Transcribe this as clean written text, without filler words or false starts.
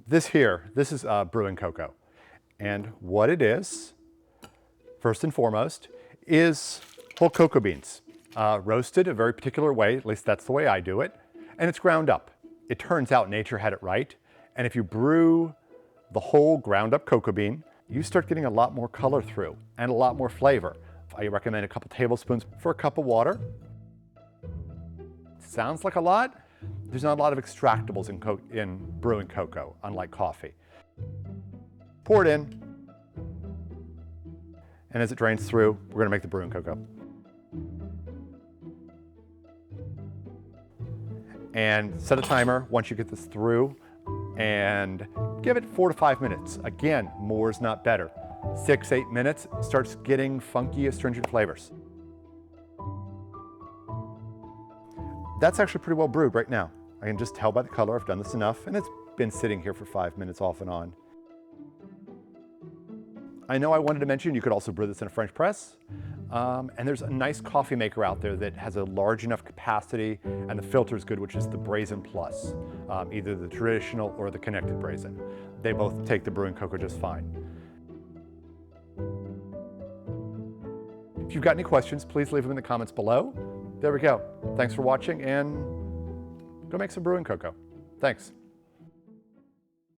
This is Brewing Cocoa. And what it is, first and foremost, is whole cocoa beans. Roasted a very particular way, at least that's the way I do it, and it's ground up. It turns out nature had it right, and if you brew the whole ground up cocoa bean, you start getting a lot more color through and a lot more flavor. I recommend a couple tablespoons for a cup of water. Sounds like a lot. There's not a lot of extractables in brewing cocoa, unlike coffee. Pour it in, and as it drains through, we're gonna make the brewing cocoa. And set a timer once you get this through, and give it 4 to 5 minutes. Again, more is not better. 6, 8 minutes, starts getting funky, astringent flavors. That's actually pretty well brewed right now. I can just tell by the color I've done this enough, and it's been sitting here for 5 minutes off and on. I know I wanted to mention you could also brew this in a French press, and there's a nice coffee maker out there that has a large enough capacity and the filter is good, which is the Brazen Plus, either the traditional or the connected brazen. They both take the brewing cocoa just fine. If you've got any questions, please leave them in the comments below. There we go. Thanks for watching, and go make some brewing cocoa. Thanks.